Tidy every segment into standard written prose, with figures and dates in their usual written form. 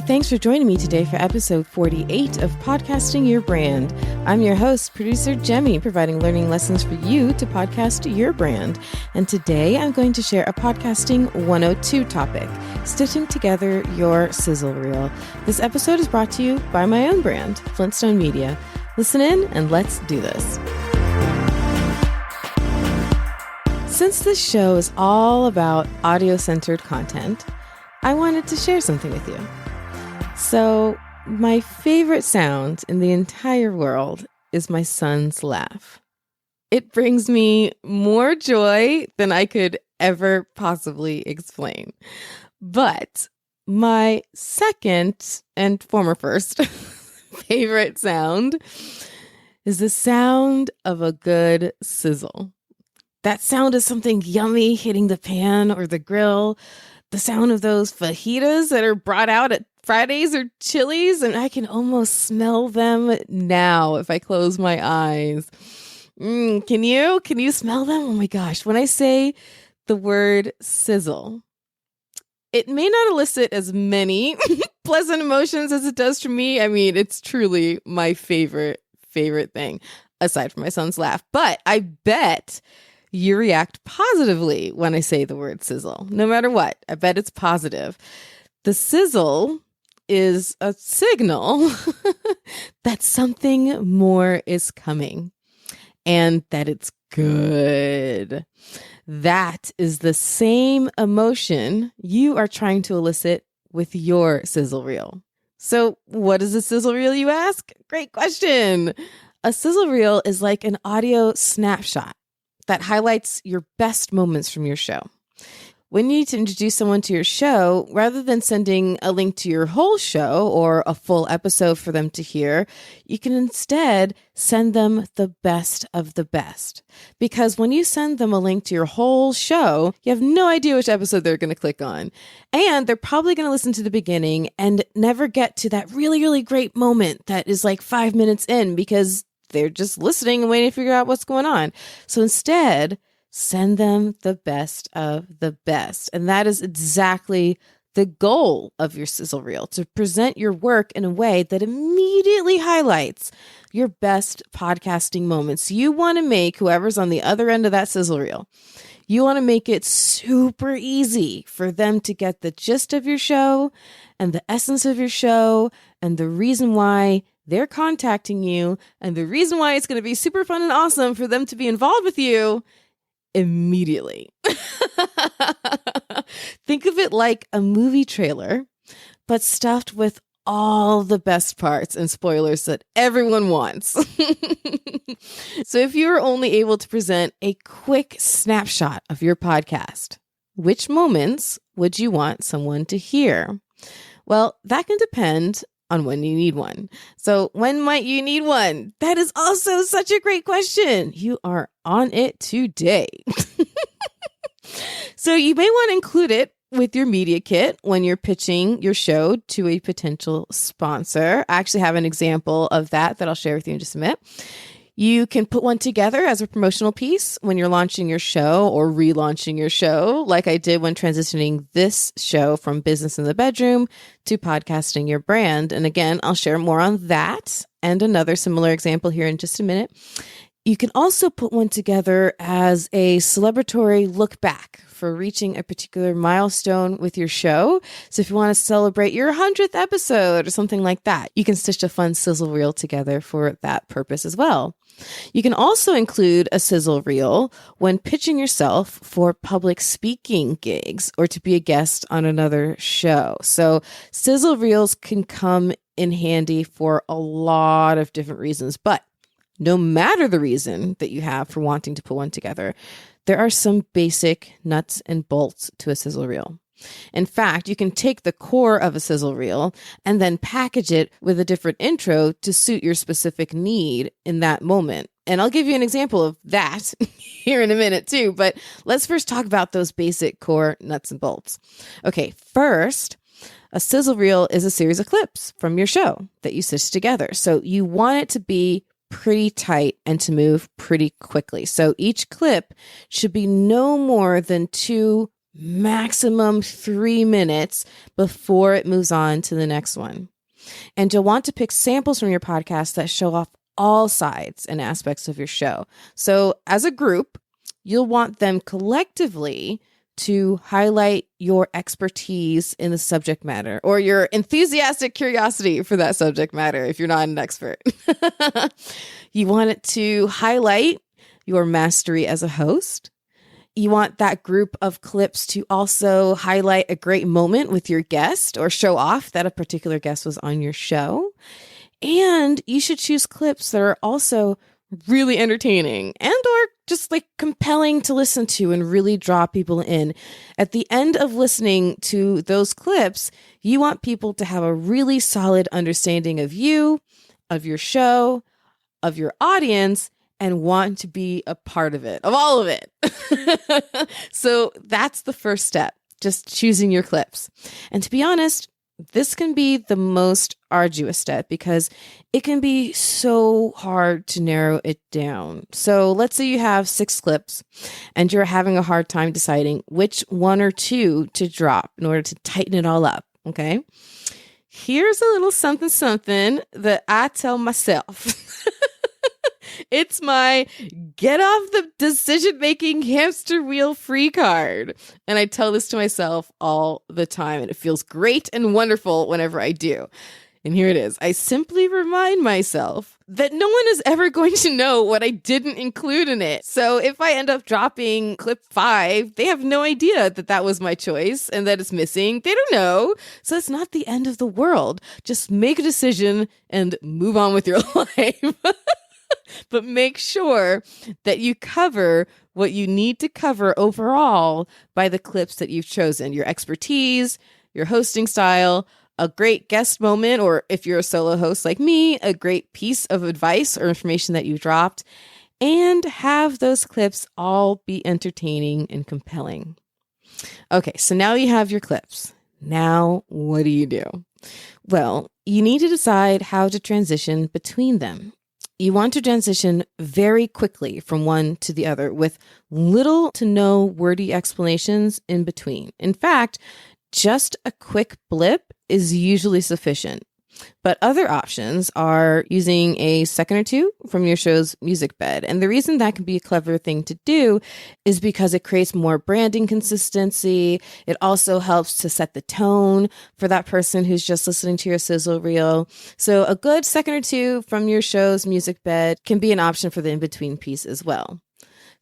Thanks for joining me today for episode 48 of Podcasting Your Brand. I'm your host, producer Jemmy, providing learning lessons for you to podcast your brand. And today I'm going to share a Podcasting 102 topic, stitching together your sizzle reel. This episode is brought to you by my own brand, Flintstone Media. Listen in and let's do this. Since this show is all about audio-centered content, I wanted to share something with you. So, my favorite sound in the entire world is my son's laugh. It brings me more joy than I could ever possibly explain. But my second and former first favorite sound is the sound of a good sizzle. That sound is something yummy hitting the pan or the grill. The sound of those fajitas that are brought out at Fridays or Chili's, and I can almost smell them now if I close my eyes. Can you smell them? Oh my gosh. When I say the word sizzle, it may not elicit as many pleasant emotions as it does for me. I mean, it's truly my favorite thing, aside from my son's laugh. But I bet you react positively when I say the word sizzle. No matter what, I bet it's positive. The sizzle is a signal that something more is coming and that it's good. That is the same emotion you are trying to elicit with your sizzle reel. So what is a sizzle reel, you ask? Great question. A sizzle reel is like an audio snapshot that highlights your best moments from your show. When you need to introduce someone to your show, rather than sending a link to your whole show or a full episode for them to hear, you can instead send them the best of the best. Because when you send them a link to your whole show, you have no idea which episode they're going to click on. And they're probably going to listen to the beginning and never get to that really, really great moment that is like 5 minutes in because they're just listening and waiting to figure out what's going on. So instead, send them the best of the best. And that is exactly the goal of your sizzle reel, to present your work in a way that immediately highlights your best podcasting moments. You want to make whoever's on the other end of that sizzle reel, you want to make it super easy for them to get the gist of your show and the essence of your show and the reason why they're contacting you and the reason why it's going to be super fun and awesome for them to be involved with you immediately. Think of it like a movie trailer, but stuffed with all the best parts and spoilers that everyone wants. So if you were only able to present a quick snapshot of your podcast, which moments would you want someone to hear? Well, that can depend on when you need one. So when might you need one? That is also such a great question. You are on it today. So you may want to include it with your media kit when you're pitching your show to a potential sponsor. I actually have an example of that I'll share with you in just a minute. You can put one together as a promotional piece when you're launching your show or relaunching your show, like I did when transitioning this show from Business in the Bedroom to Podcasting Your Brand. And again, I'll share more on that and another similar example here in just a minute. You can also put one together as a celebratory look back for reaching a particular milestone with your show. So if you want to celebrate your 100th episode or something like that, you can stitch a fun sizzle reel together for that purpose as well. You can also include a sizzle reel when pitching yourself for public speaking gigs or to be a guest on another show. So sizzle reels can come in handy for a lot of different reasons, but no matter the reason that you have for wanting to put one together, there are some basic nuts and bolts to a sizzle reel. In fact, you can take the core of a sizzle reel and then package it with a different intro to suit your specific need in that moment. And I'll give you an example of that here in a minute too, but let's first talk about those basic core nuts and bolts. Okay, first, a sizzle reel is a series of clips from your show that you stitch together. So you want it to be pretty tight and to move pretty quickly. So each clip should be no more than 2 maximum 3 minutes before it moves on to the next one. And you'll want to pick samples from your podcast that show off all sides and aspects of your show. So as a group, you'll want them collectively to highlight your expertise in the subject matter or your enthusiastic curiosity for that subject matter if you're not an expert. You want it to highlight your mastery as a host. You want that group of clips to also highlight a great moment with your guest or show off that a particular guest was on your show. And you should choose clips that are also really entertaining and or just like compelling to listen to and really draw people in. At the end of listening to those clips, you want people to have a really solid understanding of you, of your show, of your audience, and want to be a part of it, of all of it. So that's the first step, just choosing your clips. And to be honest, this can be the most arduous step because it can be so hard to narrow it down. So let's say you have 6 clips and you're having a hard time deciding which 1 or 2 to drop in order to tighten it all up. Okay. Here's a little something that I tell myself. It's my get off the decision-making hamster wheel free card. And I tell this to myself all the time, and it feels great and wonderful whenever I do. And here it is. I simply remind myself that no one is ever going to know what I didn't include in it. So if I end up dropping clip 5, they have no idea that that was my choice and that it's missing. They don't know. So it's not the end of the world. Just make a decision and move on with your life. But make sure that you cover what you need to cover overall by the clips that you've chosen. Your expertise, your hosting style, a great guest moment, or if you're a solo host like me, a great piece of advice or information that you dropped, and have those clips all be entertaining and compelling. Okay, so now you have your clips. Now, what do you do? Well, you need to decide how to transition between them. You want to transition very quickly from one to the other with little to no wordy explanations in between. In fact, just a quick blip is usually sufficient. But other options are using a second or 2 from your show's music bed. And the reason that can be a clever thing to do is because it creates more branding consistency. It also helps to set the tone for that person who's just listening to your sizzle reel. So a good second or 2 from your show's music bed can be an option for the in-between piece as well.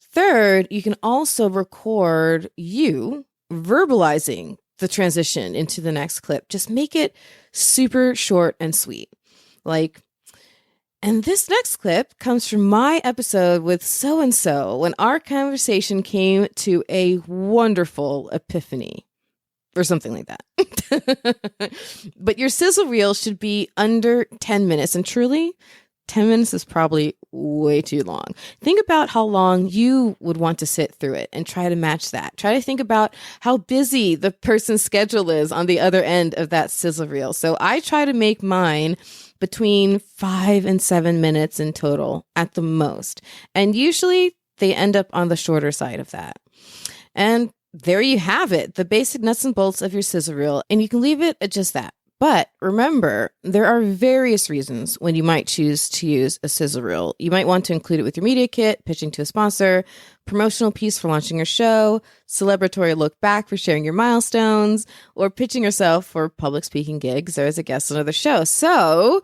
Third, you can also record you verbalizing the transition into the next clip. Just make it super short and sweet. Like, and this next clip comes from my episode with so-and-so when our conversation came to a wonderful epiphany or something like that. But your sizzle reel should be under 10 minutes. And truly, 10 minutes is probably way too long. Think about how long you would want to sit through it and try to match that. Try to think about how busy the person's schedule is on the other end of that sizzle reel. So I try to make mine between 5 and 7 minutes in total at the most. And usually they end up on the shorter side of that. And there you have it, the basic nuts and bolts of your sizzle reel. And you can leave it at just that. But remember, there are various reasons when you might choose to use a sizzle reel. You might want to include it with your media kit, pitching to a sponsor, promotional piece for launching your show, celebratory look back for sharing your milestones, or pitching yourself for public speaking gigs or as a guest on another show. So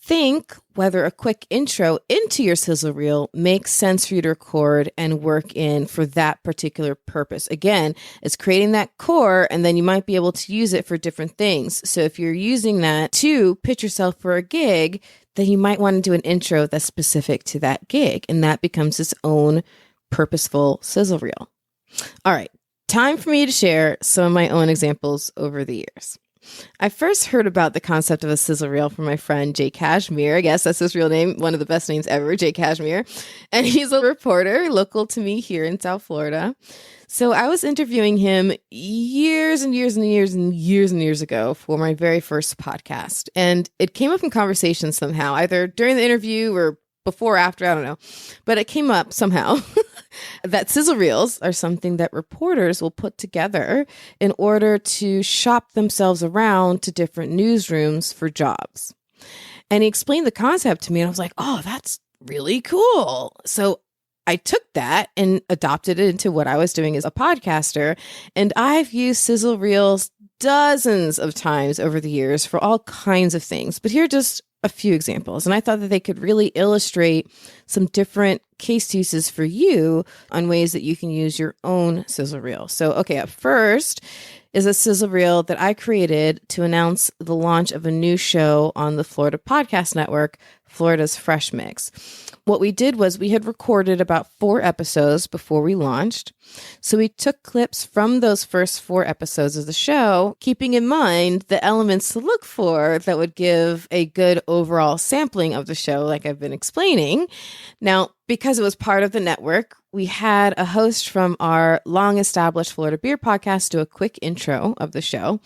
think whether a quick intro into your sizzle reel makes sense for you to record and work in for that particular purpose. Again, it's creating that core, and then you might be able to use it for different things. So if you're using that to pitch yourself for a gig, then you might want to do an intro that's specific to that gig, and that becomes its own purposeful sizzle reel. All right, time for me to share some of my own examples over the years. I first heard about the concept of a sizzle reel from my friend Jay Cashmere. I guess that's his real name, one of the best names ever, Jay Cashmere. And he's a reporter local to me here in South Florida. So I was interviewing him years ago for my very first podcast. And it came up in conversation somehow, either during the interview or before or after, I don't know. But it came up somehow. that sizzle reels are something that reporters will put together in order to shop themselves around to different newsrooms for jobs. And he explained the concept to me, and I was like, oh, that's really cool. So I took that and adopted it into what I was doing as a podcaster. And I've used sizzle reels dozens of times over the years for all kinds of things. But here are just a few examples. And I thought that they could really illustrate some different case uses for you on ways that you can use your own sizzle reel. So, okay, up first is a sizzle reel that I created to announce the launch of a new show on the Florida Podcast Network, Florida's Fresh Mix. What we did was we had recorded about 4 episodes before we launched. So we took clips from those first 4 episodes of the show, keeping in mind the elements to look for that would give a good overall sampling of the show, like I've been explaining. Now, because it was part of the network, we had a host from our long-established Florida Beer podcast do a quick intro of the show.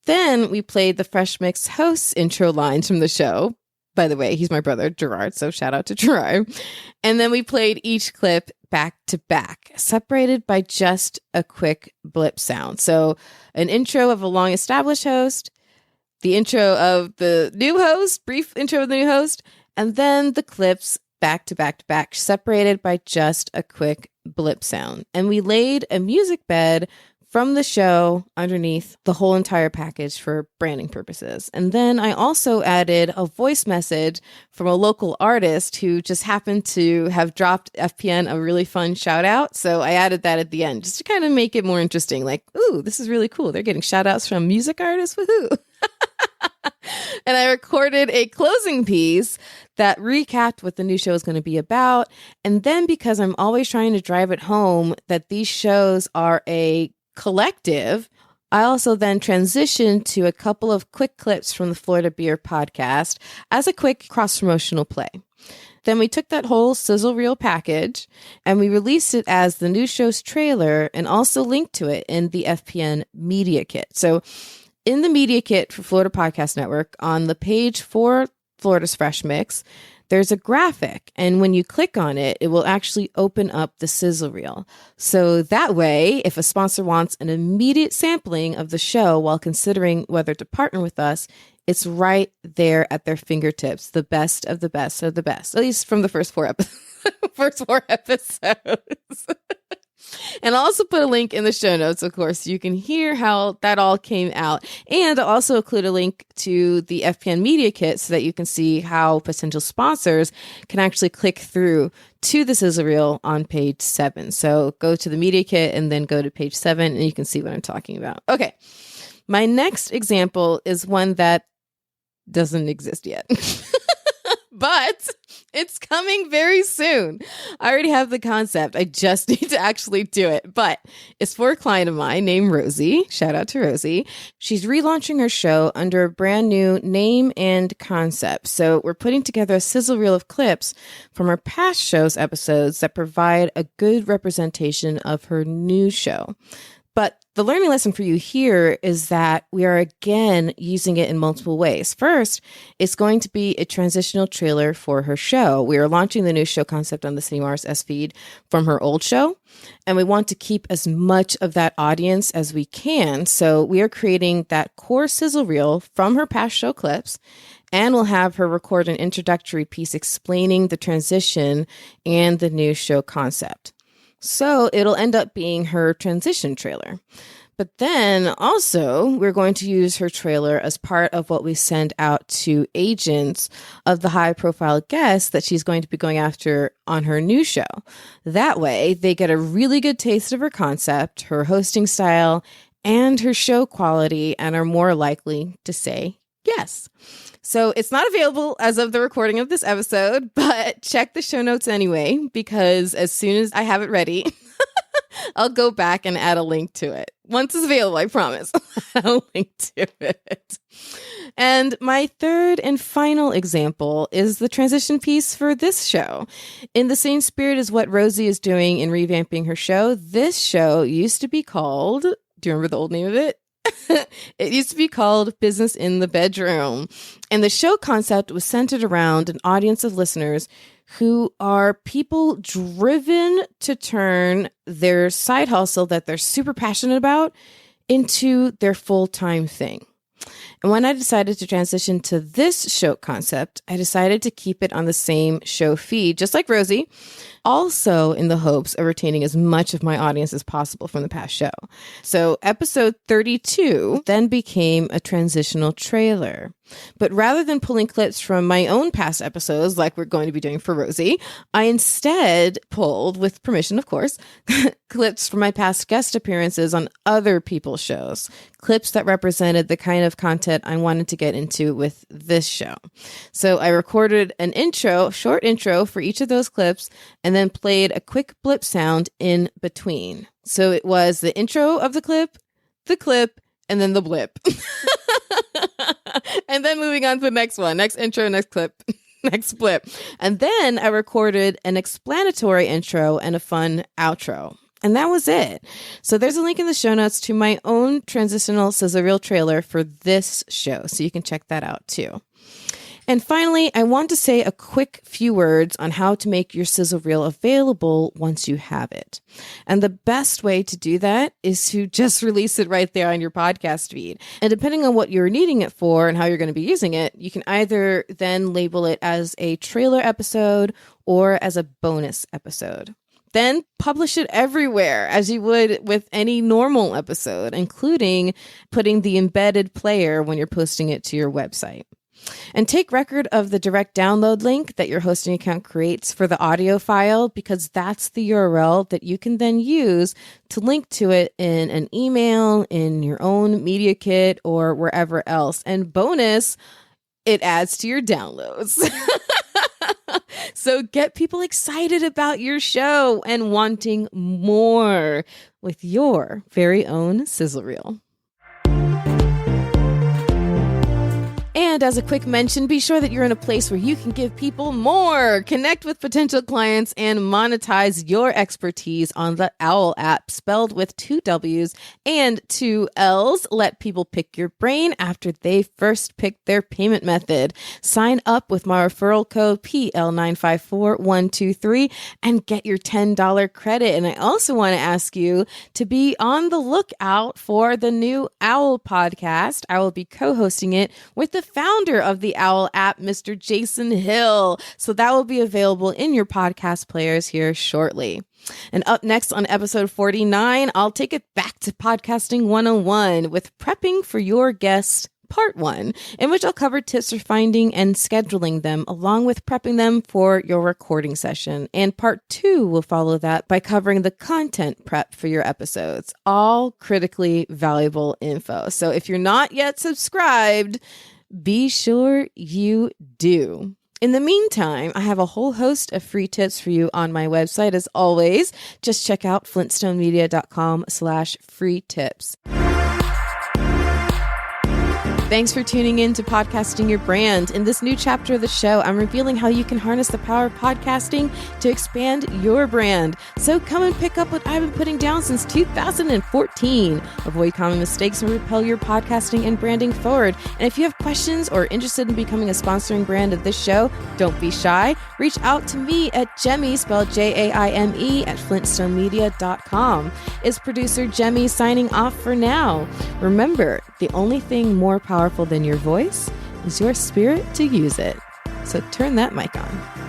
Then we played the Fresh Mix host's intro lines from the show. By the way, he's my brother, Gerard, so shout out to Gerard. And then we played each clip back to back, separated by just a quick blip sound. So an intro of a long-established host, the intro of the new host, brief intro of the new host, and then the clips back to back to back, separated by just a quick blip sound. And we laid a music bed from the show underneath the whole entire package for branding purposes. And then I also added a voice message from a local artist who just happened to have dropped FPN a really fun shout out. So I added that at the end just to kind of make it more interesting. Like, ooh, this is really cool. They're getting shout outs from music artists. Woohoo. And I recorded a closing piece that recapped what the new show is going to be about. And then because I'm always trying to drive it home that these shows are a collective, I also then transitioned to a couple of quick clips from the Florida Beer podcast as a quick cross-promotional play. Then we took that whole sizzle reel package and we released it as the new show's trailer and also linked to it in the FPN media kit. So in the media kit for Florida Podcast Network, on the page for Florida's Fresh Mix, there's a graphic, and when you click on it, it will actually open up the sizzle reel. So that way, if a sponsor wants an immediate sampling of the show while considering whether to partner with us, it's right there at their fingertips. The best of the best of the best, at least from the first 4 episodes. And I'll also put a link in the show notes, of course, so you can hear how that all came out. And I'll also include a link to the FPN Media Kit so that you can see how potential sponsors can actually click through to the sizzle reel on page 7. So go to the Media Kit and then go to page 7 and you can see what I'm talking about. Okay. My next example is one that doesn't exist yet. But it's coming very soon. I already have the concept. I just need to actually do it. But it's for a client of mine named Rosie. Shout out to Rosie. She's relaunching her show under a brand new name and concept. So we're putting together a sizzle reel of clips from her past show's episodes that provide a good representation of her new show. But the learning lesson for you here is that we are again using it in multiple ways. First, it's going to be a transitional trailer for her show. We are launching the new show concept on the City Mars S feed from her old show, and we want to keep as much of that audience as we can. So we are creating that core sizzle reel from her past show clips, and we'll have her record an introductory piece explaining the transition and the new show concept. So it'll end up being her transition trailer. But then also we're going to use her trailer as part of what we send out to agents of the high profile guests that she's going to be going after on her new show. That way they get a really good taste of her concept, her hosting style, and her show quality, and are more likely to say yes. So it's not available as of the recording of this episode, but check the show notes anyway, because as soon as I have it ready, I'll go back and add a link to it. Once it's available, I promise. I'll link to it. And my third and final example is the transition piece for this show. In the same spirit as what Rosie is doing in revamping her show, this show used to be called, do you remember the old name of it? It used to be called Business in the Bedroom. And the show concept was centered around an audience of listeners who are people driven to turn their side hustle that they're super passionate about into their full-time thing. And when I decided to transition to this show concept, I decided to keep it on the same show feed, just like Rosie, also in the hopes of retaining as much of my audience as possible from the past show. So episode 32 then became a transitional trailer. But rather than pulling clips from my own past episodes, like we're going to be doing for Rosie, I instead pulled, with permission of course, clips from my past guest appearances on other people's shows, clips that represented the kind of content I wanted to get into with this show. So I recorded an short intro for each of those clips, and then played a quick blip sound in between. So it was the intro of the clip, and then the blip. And then moving on to the next one, next intro, next clip, next blip. And then I recorded an explanatory intro and a fun outro. And that was it. So there's a link in the show notes to my own transitional sizzle reel trailer for this show. So you can check that out too. And finally, I want to say a quick few words on how to make your sizzle reel available once you have it. And the best way to do that is to just release it right there on your podcast feed. And depending on what you're needing it for and how you're going to be using it, you can either then label it as a trailer episode or as a bonus episode. Then publish it everywhere as you would with any normal episode, including putting the embedded player when you're posting it to your website. And take record of the direct download link that your hosting account creates for the audio file, because that's the URL that you can then use to link to it in an email, in your own media kit, or wherever else. And bonus, it adds to your downloads. So get people excited about your show and wanting more with your very own sizzle reel. And as a quick mention, be sure that you're in a place where you can give people more. Connect with potential clients and monetize your expertise on the OWL app, spelled with 2 W's and 2 L's. Let people pick your brain after they first pick their payment method. Sign up with my referral code PL954123 and get your $10 credit. And I also want to ask you to be on the lookout for the new OWL podcast. I will be co-hosting it with the founder of the OWL app, Mr. Jason Hill. So that will be available in your podcast players here shortly. And up next on episode 49, I'll take it back to podcasting 101 with prepping for your guest part 1, in which I'll cover tips for finding and scheduling them, along with prepping them for your recording session. And part 2 will follow that by covering the content prep for your episodes, all critically valuable info. So if you're not yet subscribed, be sure you do. In the meantime, I have a whole host of free tips for you on my website. As always, just check out flintstonemedia.com/free tips. Thanks for tuning in to Podcasting Your Brand. In this new chapter of the show, I'm revealing how you can harness the power of podcasting to expand your brand. So come and pick up what I've been putting down since 2014. Avoid common mistakes and propel your podcasting and branding forward. And if you have questions or interested in becoming a sponsoring brand of this show, don't be shy. Reach out to me at Jemmy, spelled Jaime, at flintstonemedia.com. It's producer Jemmy signing off for now. Remember, the only thing more powerful than your voice is your spirit to use it. So turn that mic on.